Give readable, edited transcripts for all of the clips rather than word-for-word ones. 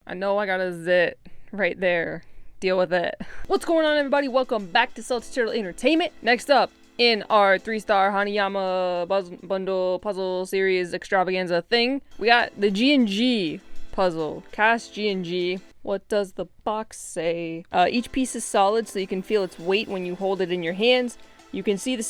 I know I got a zit right there. Deal with it. What's going on, everybody? Welcome back to SaltyTurtle Entertainment. Next up in our 3-star Hanayama bundle puzzle series extravaganza thing, we got the G&G puzzle. Cast G&G. What does the box say? Each piece is solid, so you can feel its weight when you hold it in your hands. You can see the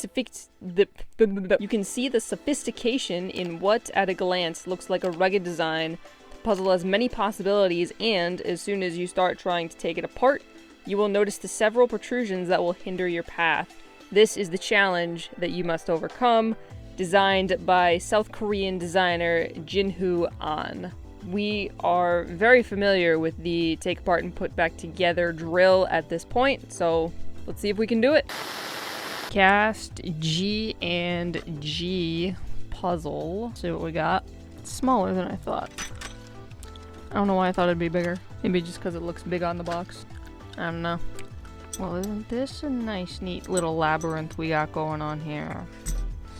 sophistication in what, at a glance, looks like a rugged design. The puzzle has many possibilities, and as soon as you start trying to take it apart, you will notice the several protrusions that will hinder your path. This is the challenge that you must overcome, designed by South Korean designer Jinhoo An. We are very familiar with the take apart and put back together drill at this point, so let's see if we can do it. Cast G&G puzzle. See what we got. It's smaller than I thought. I don't know why I thought it'd be bigger. Maybe just because it looks big on the box. I don't know. Well, isn't this a nice, neat little labyrinth we got going on here?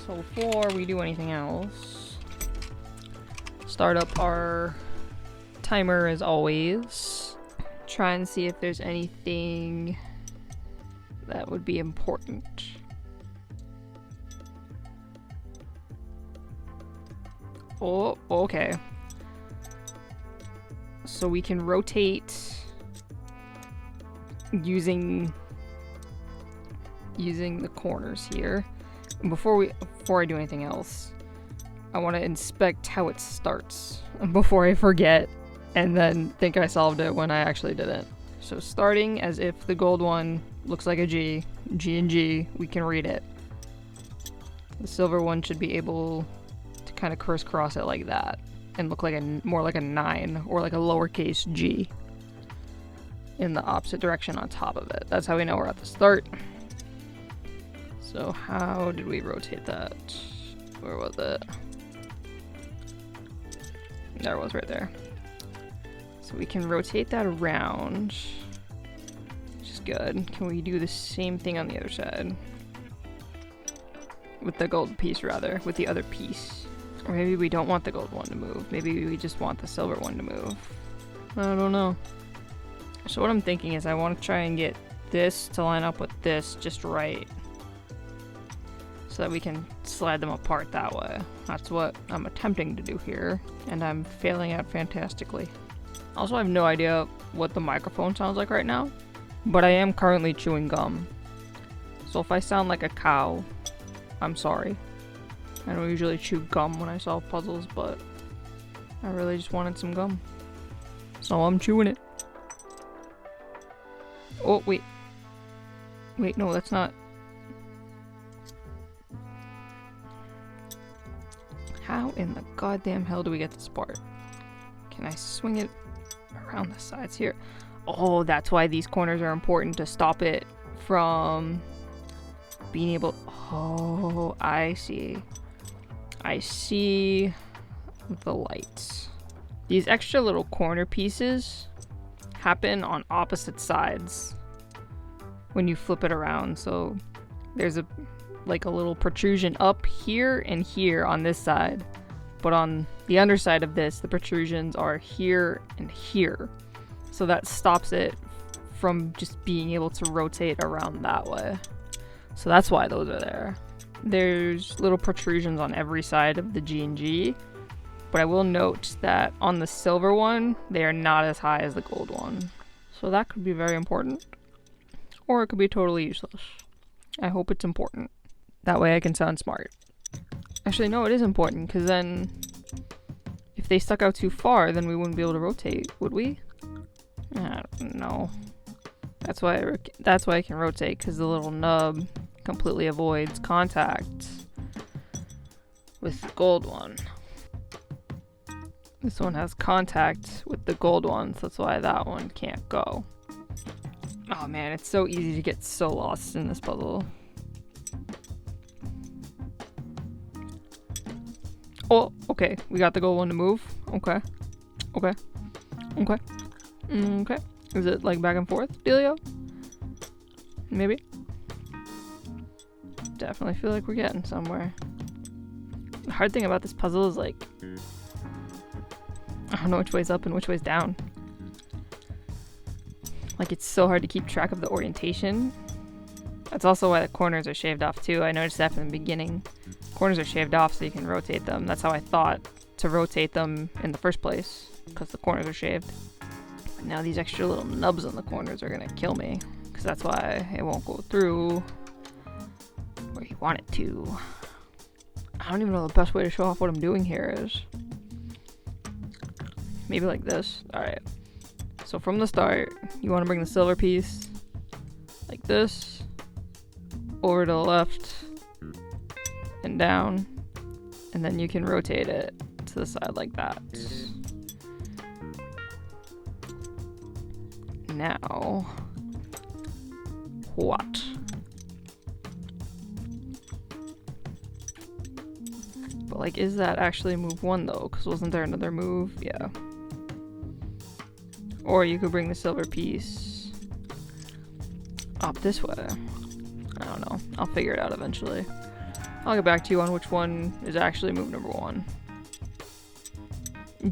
So before we do anything else, start up our timer as always. Try and see if there's anything that would be important. Oh, okay. So we can rotate using the corners here. And before I do anything else, I want to inspect how it starts before I forget and then think I solved it when I actually didn't. So starting as if the gold one looks like a G and G, we can read it. The silver one should be able to kind of crisscross it like that and look like more like a 9 or like a lowercase g in the opposite direction on top of it. That's how we know we're at the start. So how did we rotate that? Where was it? There it was, right there. So we can rotate that around, which is good. Can we do the same thing on the other side? With the gold piece, rather. With the other piece. Or maybe we don't want the gold one to move. Maybe we just want the silver one to move. I don't know. So what I'm thinking is I want to try and get this to line up with this just right, so that we can slide them apart that way. That's what I'm attempting to do here, and I'm failing at fantastically. Also, I have no idea what the microphone sounds like right now, but I am currently chewing gum. So if I sound like a cow, I'm sorry. I don't usually chew gum when I solve puzzles, but I really just wanted some gum. So I'm chewing it. Oh, wait. Wait, no, that's not. How in the goddamn hell do we get this part? Can I swing it around the sides here? Oh, that's why these corners are important, to stop it from being able... Oh, I see. I see the lights. These extra little corner pieces happen on opposite sides when you flip it around. So there's a little protrusion up here and here on this side, but on the underside of this, the protrusions are here and here. So that stops it from just being able to rotate around that way. So that's why those are there. There's little protrusions on every side of the G&G, but I will note that on the silver one, they are not as high as the gold one. So that could be very important, or it could be totally useless. I hope it's important. That way I can sound smart. Actually, no, it is important, because then if they stuck out too far, then we wouldn't be able to rotate, would we? I don't know. That's why I can rotate, because the little nub completely avoids contact with the gold one. This one has contact with the gold one, so that's why that one can't go. Oh man, it's so easy to get so lost in this puzzle. Oh, okay. We got the gold one to move. Okay. Okay. Okay. Okay. Is it like back and forth, Delio? Maybe? Definitely feel like we're getting somewhere. The hard thing about this puzzle is like, I don't know which way's up and which way's down. Like, it's so hard to keep track of the orientation. That's also why the corners are shaved off too. I noticed that from the beginning. Corners are shaved off so you can rotate them. That's how I thought to rotate them in the first place, because the corners are shaved. But now these extra little nubs on the corners are gonna kill me, because that's why it won't go through where you want it to. I don't even know the best way to show off what I'm doing here is. Maybe like this. Alright. So from the start, you want to bring the silver piece like this, over to the left, and down, and then you can rotate it to the side like that. Now, what? But like, is that actually move 1 though? Because wasn't there another move? Yeah. Or you could bring the silver piece up this way. I don't know. I'll figure it out eventually. I'll get back to you on which one is actually move number 1.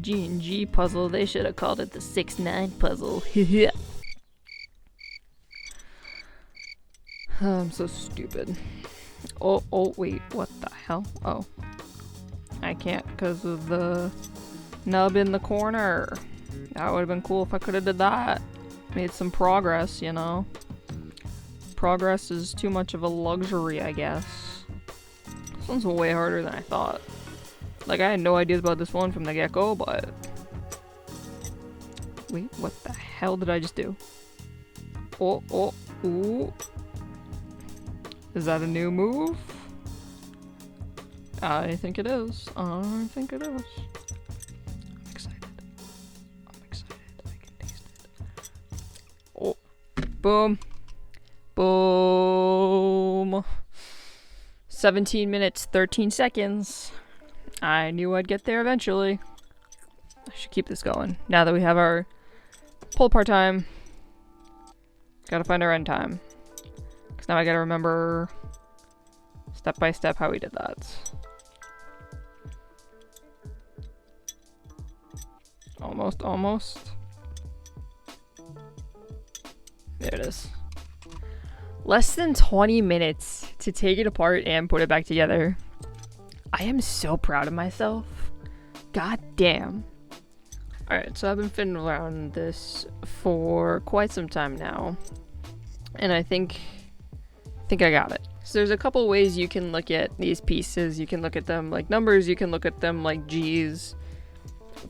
G&G puzzle. They should have called it the 6-9 puzzle. I'm so stupid. Oh, wait. What the hell? Oh. I can't because of the nub in the corner. That would have been cool if I could have did that. Made some progress, you know. Progress is too much of a luxury, I guess. This one's way harder than I thought. Like, I had no ideas about this one from the get-go, but... Wait, what the hell did I just do? Oh, ooh. Is that a new move? I think it is. I think it is. I'm excited. I can taste it. Oh. Boom. Boom. 17 minutes, 13 seconds. I knew I'd get there eventually. I should keep this going. Now that we have our pull apart time, gotta find our end time. Because now I gotta remember step by step how we did that. Almost. There it is. Less than 20 minutes to take it apart and put it back together. I am so proud of myself. God damn. Alright, so I've been fiddling around this for quite some time now. And I think I got it. So there's a couple ways you can look at these pieces. You can look at them like numbers, you can look at them like G's.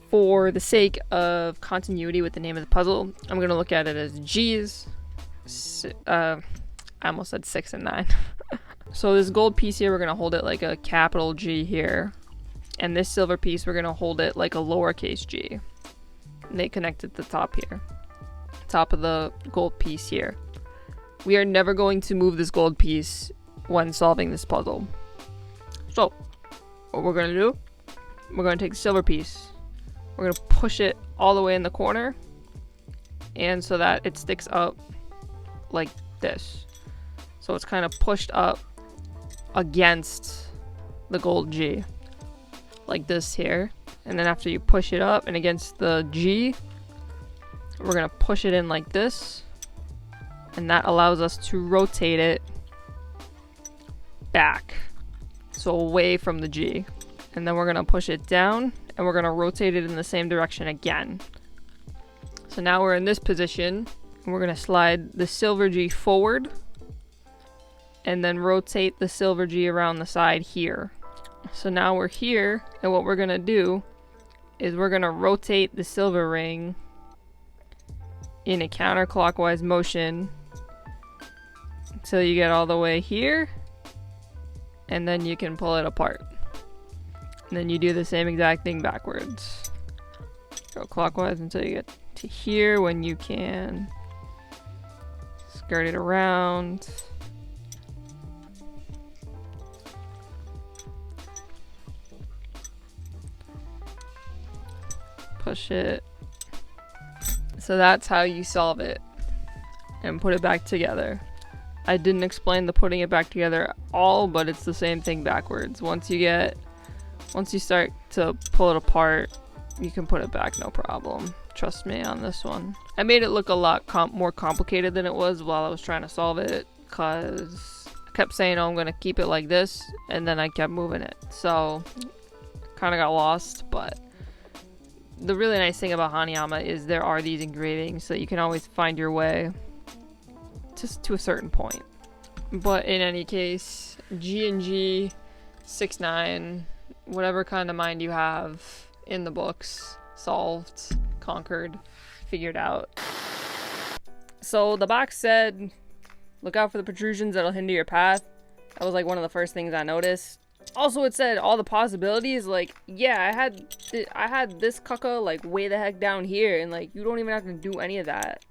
For the sake of continuity with the name of the puzzle, I'm going to look at it as G's. I almost said 6 and 9. So this gold piece here, we're going to hold it like a capital G here. And this silver piece, we're going to hold it like a lowercase g. And they connect at the top here. Top of the gold piece here. We are never going to move this gold piece when solving this puzzle. So, what we're going to do, we're going to take the silver piece. We're going to push it all the way in the corner. And so that it sticks up like this. So it's kind of pushed up against the gold G. Like this here. And then after you push it up and against the G, we're going to push it in like this. And that allows us to rotate it back. So away from the G. And then we're going to push it down. And we're going to rotate it in the same direction again. So now we're in this position. And we're going to slide the silver G forward. And then rotate the silver G around the side here. So now we're here. And what we're going to do is we're going to rotate the silver ring in a counterclockwise motion until you get all the way here. And then you can pull it apart. And then you do the same exact thing backwards. Go clockwise until you get to here when you can skirt it around. Push it. So that's how you solve it and put it back together. I didn't explain the putting it back together at all, but it's the same thing backwards. Once you start to pull it apart, you can put it back, no problem. Trust me on this one. I made it look a lot more complicated than it was while I was trying to solve it, because I kept saying, oh, I'm going to keep it like this, and then I kept moving it. So, kind of got lost, but the really nice thing about Hanayama is there are these engravings, so you can always find your way to a certain point. But in any case, G&G, 6-9, whatever kind of mind you have in the books, solved, conquered, figured out. So the box said, look out for the protrusions that'll hinder your path. That was like one of the first things I noticed. Also, it said all the possibilities, like, yeah, I had this caca like way the heck down here, and like you don't even have to do any of that.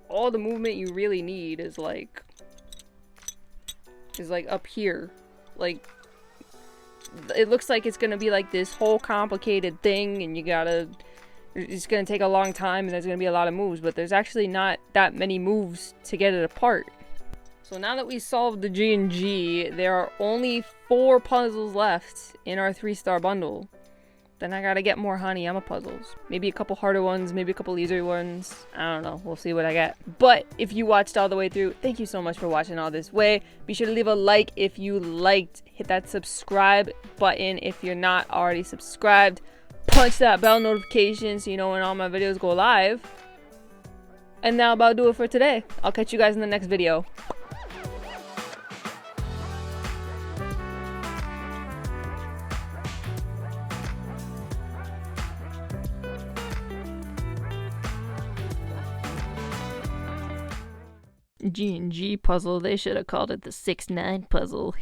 All the movement you really need is like up here. Like, it looks like it's gonna be like this whole complicated thing, and it's gonna take a long time, and there's gonna be a lot of moves, but there's actually not that many moves to get it apart. So now that we solved the G&G, there are only 4 puzzles left in our 3-star bundle. Then I gotta get more Hanayama puzzles. Maybe a couple harder ones, maybe a couple easier ones. I don't know, we'll see what I get. But if you watched all the way through, thank you so much for watching all this way. Be sure to leave a like if you liked. Hit that subscribe button if you're not already subscribed. Punch that bell notification so you know when all my videos go live. And that'll about do it for today. I'll catch you guys in the next video. G&G puzzle, they should have called it the 6-9 puzzle.